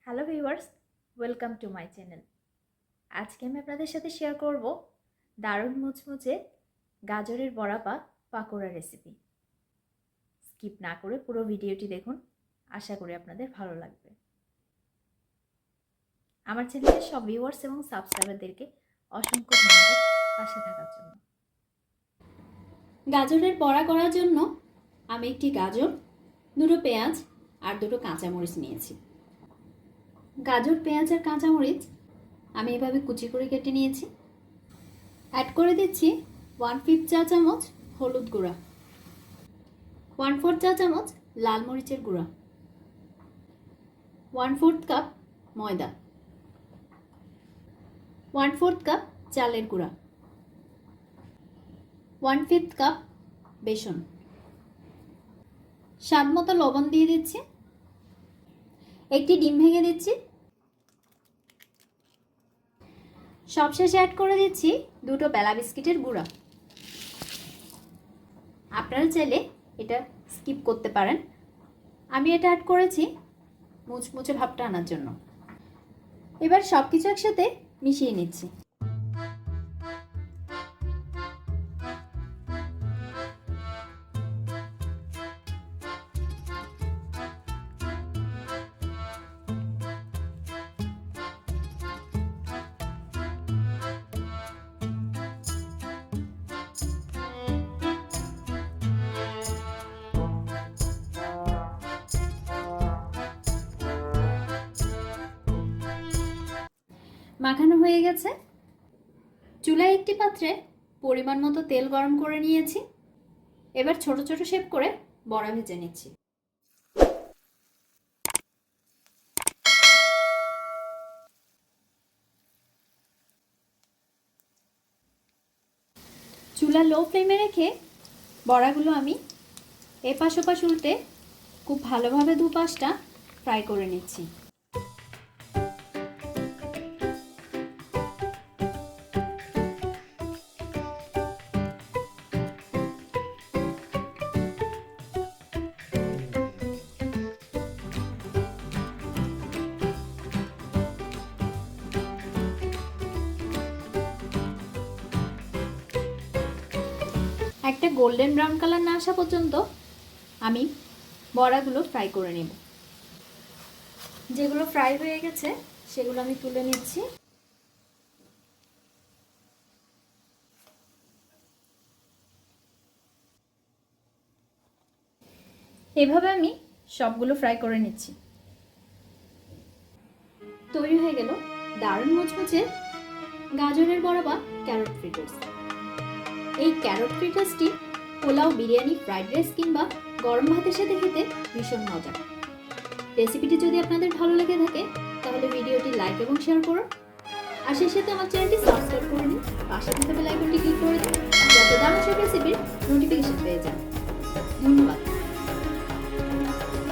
Hello viewers, welcome to my channel. আজকে আমি আপনাদের সাথে শেয়ার করব দারুণ মুচমুচে গাজরের বড়া বা পাকোড়া রেসিপি। স্কিপ না করে পুরো ভিডিওটি দেখুন, আশা করি আপনাদের ভালো লাগবে। আমার চ্যানেলের সব ভিউয়ার্স এবং সাবস্ক্রাইবারদেরকে অসংখ্য ধন্যবাদ পাশে থাকার জন্য। গাজরের বড়া করার জন্য আমি একটি গাজর, দুটো পেঁয়াজ আর দুটো কাঁচামরিচ নিয়েছি। গাজর, পেঁয়াজ আর কাঁচামরিচ আমি এভাবে কুচি করে কেটে নিয়েছি। অ্যাড করে দিচ্ছি 1/5 চা চামচ হলুদ গুঁড়া, 1/4 চা চামচ লাল মরিচের গুঁড়া, 1/4 কাপ ময়দা, 1/4 কাপ চালের গুঁড়া, 1/5 কাপ বেসন, স্বাদ মতো লবণ দিয়ে দিচ্ছি, একটি ডিম ভেঙে দিচ্ছি, সবশেষে অ্যাড করে দিচ্ছি দুটো বেলা বিস্কিটের গুঁড়া। আপনারা চাইলে এটা স্কিপ করতে পারেন, আমি এটা অ্যাড করেছি মুচমুচে ভাবটা আনার জন্য। এবার সব কিছু একসাথে মিশিয়ে নিচ্ছি। মাখানো হয়ে গেছে। চুলায় একটি পাত্রে পরিমাণ মতো তেল গরম করে নিয়েছি। এবার ছোট ছোট শেপ করে বড়া ভেজে নিচ্ছি। চুলা লো ফ্লেমে রেখে বড়াগুলো আমি এপাশ ওপাশ উল্টে খুব ভালোভাবে দুপাশটা ফ্রাই করে নিচ্ছি। একটা গোল্ডেন ব্রাউন কালার না আসা পর্যন্ত আমি বড়াগুলো ফ্রাই করে নেব। যেগুলো ফ্রাই হয়ে গেছে সেগুলো আমি তুলে নিচ্ছি। এভাবে আমি সবগুলো ফ্রাই করে নিচ্ছি। তৈরি হয়ে গেল দারুণ মুচমুচে গাজরের বড়া বা ক্যারট ফ্রিটার্স। এই ক্যারট ফ্রিটার্সটি পোলাও, বিরিয়ানি, ফ্রাইড রাইস কিংবা গরম ভাতের সাথে খেতে ভীষণ মজা। রেসিপিটি যদি আপনাদের ভালো লেগে থাকে তাহলে ভিডিওটি লাইক এবং শেয়ার করুন। আর সেই সাথে আমার চ্যানেলটি সাবস্ক্রাইব করে নিন, পাশে থাকা বেল আইকনটি ক্লিক করে দিন যাতে দারুণ সব রেসিপির নোটিফিকেশন পেয়ে যান।